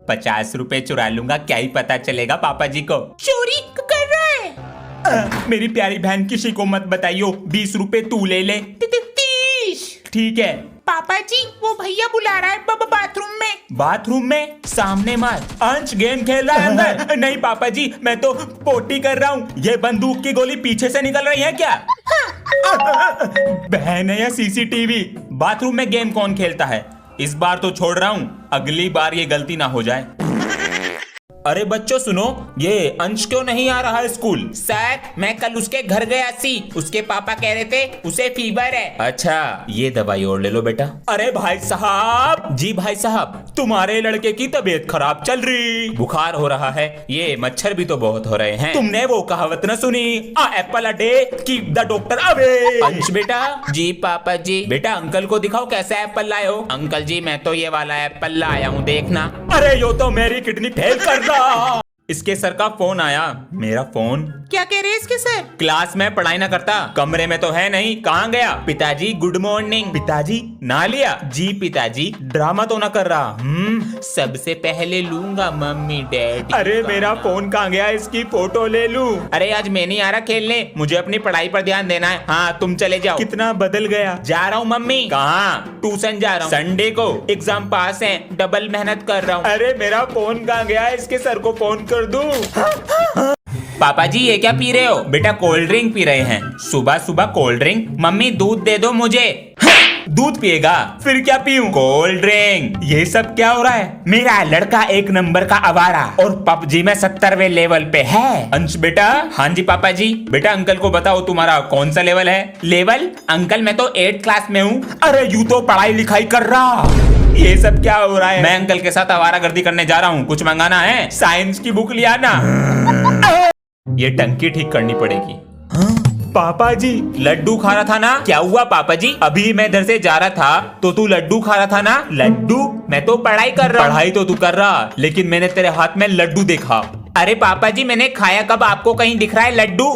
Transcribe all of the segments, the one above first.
50 रुपए चुरा लूंगा, क्या ही पता चलेगा पापा जी को। चोरी कर रहा है। मेरी प्यारी बहन किसी को मत बताइयो, 20 रुपए तू ले ले। 30। ठीक है। पापा जी वो भैया बुला रहा है बाथरूम में। बाथरूम में? सामने मत। अंश गेम खेल रहा है अंदर। नहीं पापा जी, मैं तो पोटी कर रहा हूँ। ये बंदूक की गोली पीछे से निकल रही है क्या? बहन है या सीसीटीवी? बाथरूम में गेम कौन खेलता है? इस बार तो छोड़ रहा हूँ, अगली बार ये गलती ना हो जाए। अरे बच्चों सुनो, ये अंश क्यों नहीं आ रहा है स्कूल? सर मैं कल उसके घर गया सी, उसके पापा कह रहे थे उसे फीवर है। अच्छा, ये दवाई और ले लो बेटा। अरे भाई साहब। जी भाई साहब, तुम्हारे लड़के की तबीयत खराब चल रही, बुखार हो रहा है, ये मच्छर भी तो बहुत हो रहे हैं। तुमने वो कहावत न सुनी, a apple a day keep the doctor away. Ansh बेटा। जी पापा जी। बेटा अंकल को दिखाओ कैसा एप्पल लाए हो। अंकल जी मैं तो ये वाला एप्पल लाया हूँ, देखना। अरे यो तो मेरी किडनी फेल कर रहा। इसके सर का फोन आया। मेरा फोन? क्या कह रहे हैं इसके सर? क्लास में पढ़ाई ना करता, कमरे में तो है नहीं, कहाँ गया? पिताजी गुड मॉर्निंग। पिताजी ना लिया? जी पिताजी। ड्रामा तो ना कर रहा। सबसे पहले लूंगा मम्मी डैडी। अरे मेरा फोन कहाँ गया, इसकी फोटो ले लूं। अरे आज मैं नहीं आ रहा खेलने, मुझे अपनी पढ़ाई पर ध्यान देना है। हाँ तुम चले जाओ। कितना बदल गया। जा रहा हूँ मम्मी। कहाँ? ट्यूशन जा रहा हूँ। संडे को? एग्जाम पास है, डबल मेहनत कर रहा हूँ। अरे मेरा फोन कहाँ गया, इसके सर को फोन कर दूं। पापा जी ये क्या पी रहे हो? बेटा कोल्ड ड्रिंक पी रहे हैं। सुबह सुबह कोल्ड ड्रिंक? मम्मी दूध दे दो मुझे। दूध पिएगा? फिर क्या पीऊं? Cold drink. ये सब क्या हो रहा है? मेरा लड़का 1 नंबर का आवारा और पबजी में 70वें लेवल पे है। अंश बेटा। हाँ जी पापा जी। बेटा अंकल को बताओ तुम्हारा कौन सा लेवल है? लेवल? अंकल मैं तो 8th क्लास में हूँ। अरे यूं तो पढ़ाई लिखाई कर रहा। ये सब क्या हो रहा है? मैं अंकल के साथ आवारागर्दी करने जा रहा हूँ, कुछ मंगाना है? साइंस की बुक लिया ना। ये टंकी ठीक करनी पड़ेगी। पापा जी लड्डू खा रहा था ना? क्या हुआ पापा जी? अभी मैं इधर से जा रहा था तो तू लड्डू खा रहा था ना? लड्डू? मैं तो पढ़ाई कर रहा हूँ। पढ़ाई तो तू कर रहा, लेकिन मैंने तेरे हाथ में लड्डू देखा। अरे पापा जी मैंने खाया कब? आपको कहीं दिख रहा है लड्डू?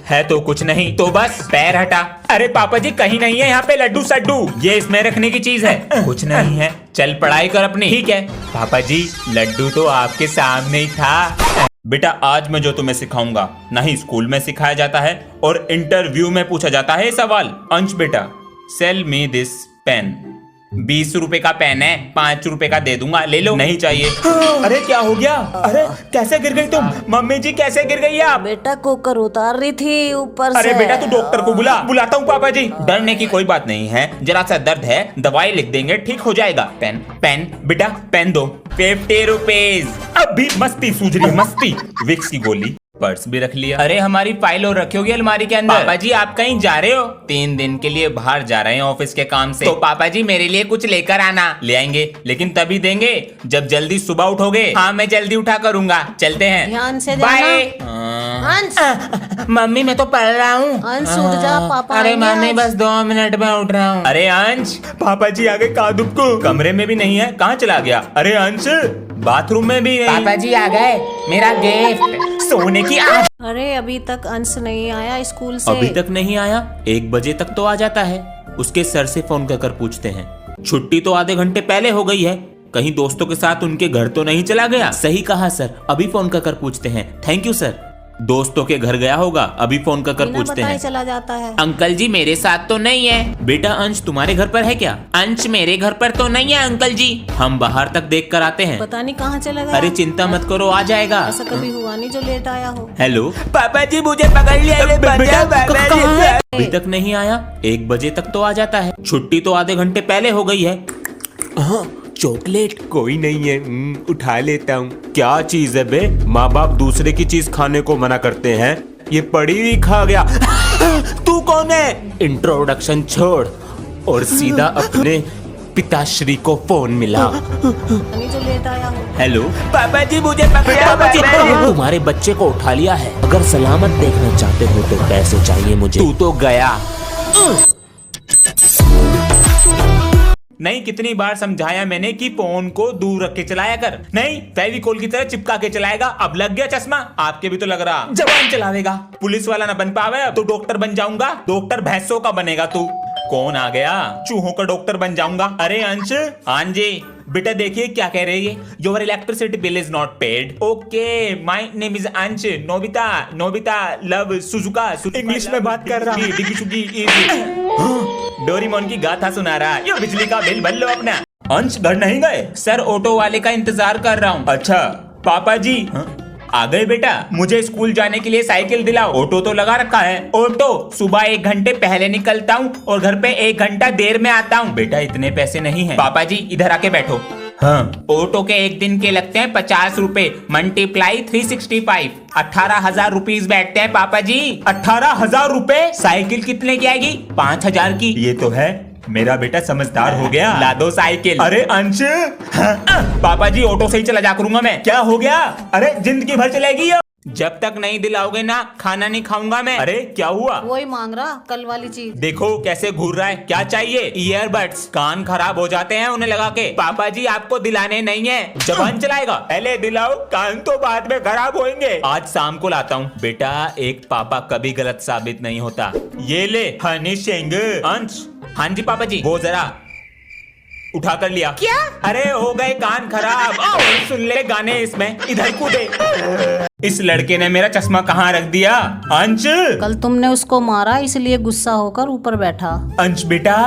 है तो कुछ नहीं। तो बस पैर हटा। अरे पापा जी कहीं नहीं है यहाँ पे लड्डू सड्डू, ये इसमें रखने की चीज है। कुछ नहीं है, चल पढ़ाई कर अपनी। ठीक है पापा जी, लड्डू तो आपके सामने ही था। बेटा आज मैं जो तुम्हें सिखाऊंगा नहीं स्कूल में सिखाया जाता है और इंटरव्यू में पूछा जाता है सवाल। अंश बेटा, सेल मी दिस पेन। 20 रुपए का पेन है, 5 रुपए का दे दूंगा, ले लो। नहीं चाहिए। अरे क्या हो गया? अरे कैसे गिर गई तुम? मम्मी जी कैसे गिर गई आप? बेटा कुकर उतार रही थी ऊपर से। अरे बेटा तू डॉक्टर को बुलाता हूँ पापा जी। डरने की कोई बात नहीं है, जरा सा दर्द है, दवाई लिख देंगे, ठीक हो जाएगा। पेन पेन बेटा पेन दो। 50 रुपीज। अभी मस्ती सूझ रही, मस्ती। विक्स की गोली। पर्स भी रख लिया। अरे हमारी फाइल और रखी होगी अलमारी के अंदर। पापा जी आप कहीं जा रहे हो? 3 दिन के लिए बाहर जा रहे हैं ऑफिस के काम से। तो पापा जी मेरे लिए कुछ लेकर आना। ले आएंगे, लेकिन तभी देंगे जब जल्दी सुबह उठोगे। हाँ मैं जल्दी उठा करूंगा। चलते हैं, ध्यान से बाय। अंश। मम्मी मैं तो पढ़ रहा हूँ। अंश उठ जा, पापा अरे आएंगे मम्मी आज। बस 2 मिनट में उठ रहा हूँ। अरे अंश, पापा जी आगे कादुब को कमरे में भी नहीं है, कहाँ चला गया? अरे अंश बाथरूम में भी नहीं। पापा जी आ गए, मेरा गिफ्ट सोने की आज। अरे अभी तक अंश नहीं आया स्कूल से। अभी तक नहीं आया? 1 बजे तक तो आ जाता है। उसके सर से फोन कर पूछते हैं। छुट्टी तो आधे घंटे पहले हो गई है, कहीं दोस्तों के साथ उनके घर तो नहीं चला गया? सही कहा सर, अभी फोन कर पूछते हैं। Thank you sir. दोस्तों के घर गया होगा, अभी फोन कर बिना पूछते बताए हैं। चला जाता है। अंकल जी मेरे साथ तो नहीं है। बेटा अंश तुम्हारे घर पर है क्या? अंश मेरे घर पर तो नहीं है अंकल जी। हम बाहर तक देख कर आते हैं। पता नहीं कहाँ चला गया। अरे चिंता मत करो, आ जाएगा। ऐसा कभी हुआ नहीं जो लेट आया हो। हेलो पापा जी मुझे पकड़ लिया। बेटा अभी तक नहीं आया? 1 बजे तक तो आ जाता है। छुट्टी तो आधे घंटे पहले हो गई है। चॉकलेट? कोई नहीं है, उठा लेता हूँ। क्या चीज है बे? माँ बाप दूसरे की चीज खाने को मना करते हैं, ये पड़ी हुई खा गया। तू कौन है? इंट्रोडक्शन छोड़ और सीधा अपने पिताश्री को फोन मिला। नहीं जो लेट आया हो। हेलो पापा जी मुझे पकड़। तुम्हारे बच्चे को उठा लिया है। अगर सलामत देखना चाहते हो तो पैसे चाहिए मुझे। तू तो गया। नहीं कितनी बार समझाया मैंने कि फोन को दूर रख के चलाया कर। नहीं फेविकोल की तरह चिपका के चलाएगा। अब लग गया चश्मा? आपके भी तो लग रहा। जवान चलावेगा। पुलिस वाला ना बन पावे अब तो डॉक्टर बन जाऊंगा। डॉक्टर भैंसों का बनेगा तू। कौन आ गया? चूहों का डॉक्टर बन जाऊंगा। अरे अंश। हाँ जी। बेटा देखिए क्या कह रही है, your electricity bill is not paid. Okay, my name is Ansh, Nobita Nobita love Suzuka. English में बात कर रहा है, डोरेमोन की गाथा सुना रहा है। ये बिजली का बिल भर लो अपना। अंश घर नहीं गए? सर ऑटो वाले का इंतजार कर रहा हूँ। अच्छा पापा जी आ गए बेटा, मुझे स्कूल जाने के लिए साइकिल दिलाओ। ऑटो तो लगा रखा है। ऑटो सुबह 1 घंटे पहले निकलता हूँ और घर पे 1 घंटा देर में आता हूँ। बेटा इतने पैसे नहीं है। पापा जी इधर आके बैठो। हाँ, ऑटो के 1 दिन के लगते हैं 50 रुपए, मल्टीप्लाई 365, 18,000 रुपीज बैठते हैं पापा जी। 18,000 रुपए? साइकिल कितने की आएगी? 5,000 की। ये तो है, मेरा बेटा समझदार हो गया। ला दो साइकिल। अरे अंश, पापा जी ऑटो से ही चला जा करूंगा मैं। क्या हो गया? अरे जिंदगी भर चलेगी ये। जब तक नहीं दिलाओगे ना खाना नहीं खाऊंगा मैं। अरे क्या हुआ? वही मांग रहा कल वाली चीज। देखो कैसे घूर रहा है। क्या चाहिए? ईयरबड्स। कान खराब हो जाते हैं उन्हें लगा के। पापा जी आपको दिलाने नहीं है, जबान चलाएगा। पहले दिलाओ, कान तो बाद में खराब होंगे। आज शाम को लाता हूँ। बेटा एक पापा कभी गलत साबित नहीं होता। ये ले हनी सिंह। अंश। हाँ जी पापा जी। वो जरा उठा कर लिया। क्या? अरे हो गए कान खराब। सुन ले गाने इसमें। इधर कूदे। इस लड़के ने मेरा चश्मा कहाँ रख दिया? अंश, कल तुमने उसको मारा इसलिए गुस्सा होकर ऊपर बैठा। अंश बेटा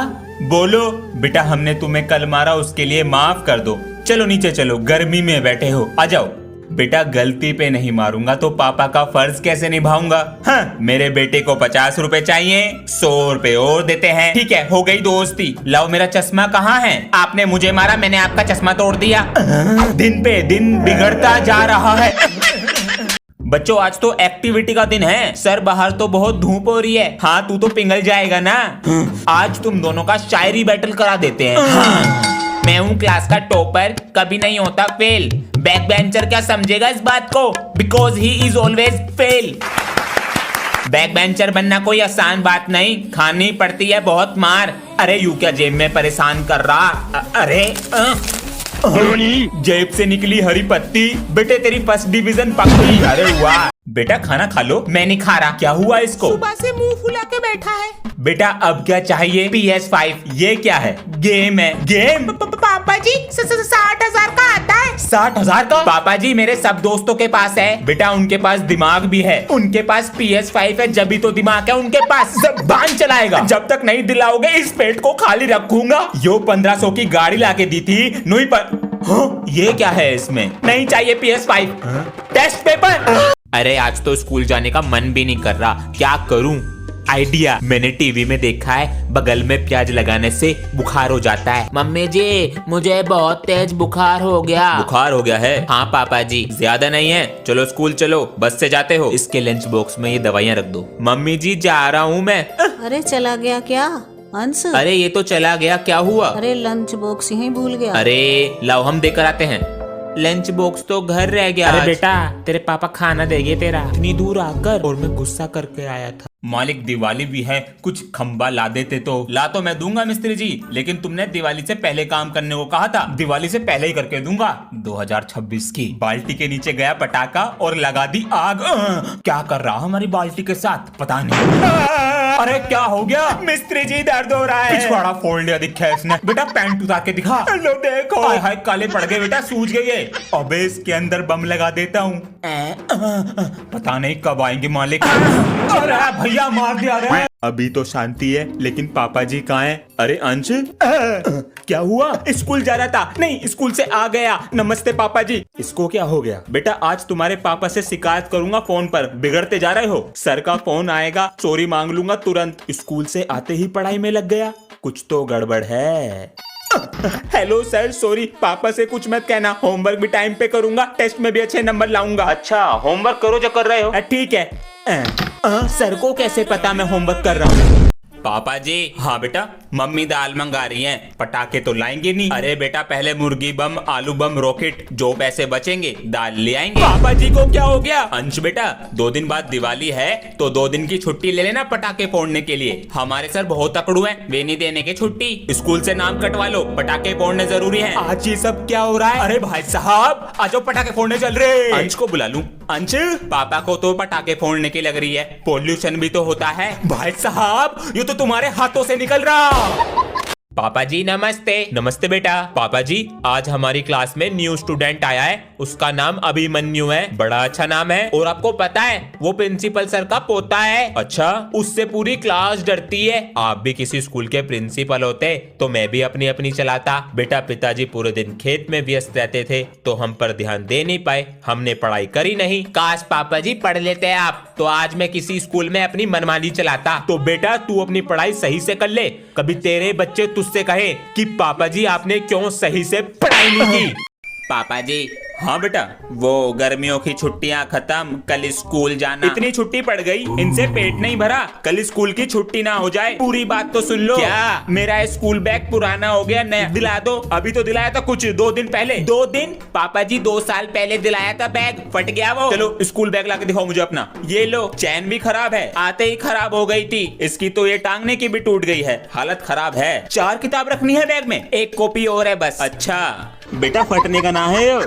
बोलो। बेटा हमने तुम्हें कल मारा, उसके लिए माफ कर दो। चलो नीचे चलो, गर्मी में बैठे हो, आ जाओ। बेटा गलती पे नहीं मारूंगा तो पापा का फर्ज कैसे निभाऊंगा? हाँ, मेरे बेटे को 50 रुपए चाहिए, 100 रुपए और देते हैं। ठीक है, हो गई दोस्ती। लाओ मेरा चश्मा कहाँ है? आपने मुझे मारा, मैंने आपका चश्मा तोड़ दिया। दिन पे दिन बिगड़ता जा रहा है। बच्चों आज तो एक्टिविटी का दिन है। सर बाहर तो बहुत धूप हो रही है। हाँ तू तो पिघल जाएगा ना। आज तुम दोनों का शायरी बैटल करा देते हैं। हाँ। मैं हूँ क्लास का टॉपर, कभी नहीं होता फेल। बैक बेंचर क्या समझेगा इस बात को? Because he is always fail. Back bencher बनना कोई आसान बात नहीं, खानी पड़ती है बहुत मार। अरे यू क्या जेब में परेशान कर रहा? अरे जेब से निकली हरी पत्ती। बेटे तेरी फर्स्ट डिवीजन पक्की। अरे वाह। बेटा खाना खा लो। मैं नहीं खा रहा। क्या हुआ इसको? सुबह से मुंह फुला के बैठा है। बेटा अब क्या चाहिए? PS5। ये क्या है? गेम है। गेम? पापा जी 60,000 का आता है। 60,000 का? पापा जी मेरे सब दोस्तों के पास है। बेटा उनके पास दिमाग भी है, उनके पास PS5 है, जब भी तो दिमाग है उनके पास। ज़बान चलाएगा। जब तक नहीं दिलाओगे इस पेट को खाली रखूंगा। यो 1500 की गाड़ी लाके दी थी नुई पर। हाँ, ये क्या है इसमें? नहीं चाहिए PS5। Test paper. अरे आज तो स्कूल जाने का मन भी नहीं कर रहा, क्या करूं? आइडिया, मैंने टीवी में देखा है बगल में प्याज लगाने से बुखार हो जाता है। मम्मी जी मुझे बहुत तेज बुखार हो गया। बुखार हो गया है? हाँ पापा जी, ज्यादा नहीं है। चलो स्कूल चलो, बस से जाते हो। इसके लंच बॉक्स में ये दवाइयाँ रख दो। मम्मी जी जा रहा हूँ मैं। अरे चला गया क्या अंश? अरे ये तो चला गया, क्या हुआ? अरे लंच बॉक्स यहीं भूल गया। अरे लाओ हम देकर आते हैं। लंच बॉक्स तो घर रह गया। अरे बेटा तेरे पापा खाना देंगे तेरा, इतनी दूर आकर। और मैं गुस्सा करके आया था। मालिक दिवाली भी है, कुछ खंबा ला देते तो। ला तो मैं दूंगा मिस्त्री जी, लेकिन तुमने दिवाली से पहले काम करने को कहा था। दिवाली से पहले ही करके दूंगा। 2026 की। बाल्टी के नीचे गया पटाखा और लगा दी आग। क्या कर रहा हमारी बाल्टी के साथ पता नहीं। अरे क्या हो गया? मिस्त्री जी दर्द हो रहा है। पिछवाड़ा फोड़ लिया दिखा है इसने। बेटा पैंट उतार के दिखा। लो देखो। हाय हाय काले पड़ गए बेटा, सूज गई है। अबे इसके अंदर बम लगा देता हूँ। पता नहीं कब आएंगे मालिक। अरे भैया मार दिया रे। अभी तो शांति है, लेकिन पापा जी कहाँ हैं? अरे अंश क्या हुआ? स्कूल जा रहा था। नहीं स्कूल से आ गया। नमस्ते पापा जी। इसको क्या हो गया? बेटा आज तुम्हारे पापा से शिकायत करूंगा फोन पर। बिगड़ते जा रहे हो। सर का फोन आएगा, सॉरी मांग लूंगा तुरंत। स्कूल से आते ही पढ़ाई में लग गया, कुछ तो गड़बड़ है। हेलो सर, सॉरी, पापा से कुछ मत कहना। होमवर्क भी टाइम पे करूंगा, टेस्ट में भी अच्छे नंबर लाऊंगा। अच्छा होमवर्क करो जो कर रहे हो। ठीक है। सर को कैसे पता मैं होमवर्क कर रहा हूँ? पापा जी। हाँ बेटा, मम्मी दाल मंगा रही हैं, पटाखे तो लाएंगे नहीं। अरे बेटा पहले मुर्गी बम, आलू बम, रॉकेट, जो पैसे बचेंगे दाल ले आएंगे। पापा जी को क्या हो गया? अंश बेटा 2 दिन बाद दिवाली है तो 2 दिन की छुट्टी ले लेना पटाखे फोड़ने के लिए। हमारे सर बहुत तकड़ू हैं, वे नहीं देने के छुट्टी। स्कूल से नाम कटवा लो, पटाखे फोड़ने जरूरी है। आज ये सब क्या हो रहा है? अरे भाई साहब आज पटाखे फोड़ने चल रहे। अंश को बुला लूं? अंश पापा को तो पटाखे फोड़ने की लग रही है, पोल्यूशन भी तो होता है। भाई साहब ये तो तुम्हारे हाथों से निकल रहा। पापा जी नमस्ते। नमस्ते बेटा। पापा जी आज हमारी क्लास में न्यू स्टूडेंट आया है, उसका नाम अभिमन्यु है। बड़ा अच्छा नाम है और आपको पता है वो प्रिंसिपल सर का पोता है। अच्छा, उससे पूरी क्लास डरती है। आप भी किसी स्कूल के प्रिंसिपल होते तो मैं भी अपनी अपनी चलाता। बेटा पिताजी पूरे दिन खेत में व्यस्त रहते थे तो हम पर ध्यान दे नहीं पाए, हमने पढ़ाई करी नहीं। काश पापा जी पढ़ लेते आप तो आज मैं किसी स्कूल में अपनी मनमानी चलाता। तो बेटा तू अपनी पढ़ाई सही से कर ले, कभी तेरे बच्चे तुझसे कहे कि पापा जी आपने क्यों सही से पढ़ाई नहीं की। पापा जी। हाँ बेटा, वो गर्मियों की छुट्टियां खत्म, कल स्कूल जाना। इतनी छुट्टी पड़ गई, इनसे पेट नहीं भरा, कल स्कूल की छुट्टी ना हो जाए। पूरी बात तो सुन लो। क्या? मेरा स्कूल बैग पुराना हो गया, नया दिला दो। अभी तो दिलाया था कुछ 2 दिन पहले। 2 दिन? पापा जी 2 साल पहले दिलाया था बैग, फट गया वो। चलो स्कूल बैग लाके दिखाओ मुझे अपना। ये लो, चैन भी खराब है, आते ही खराब हो गई थी। इसकी तो ये टांगने की भी टूट गई है, हालत खराब है। 4 किताब रखनी है बैग में, 1 कॉपी और है बस। अच्छा बेटा फटने का ना है।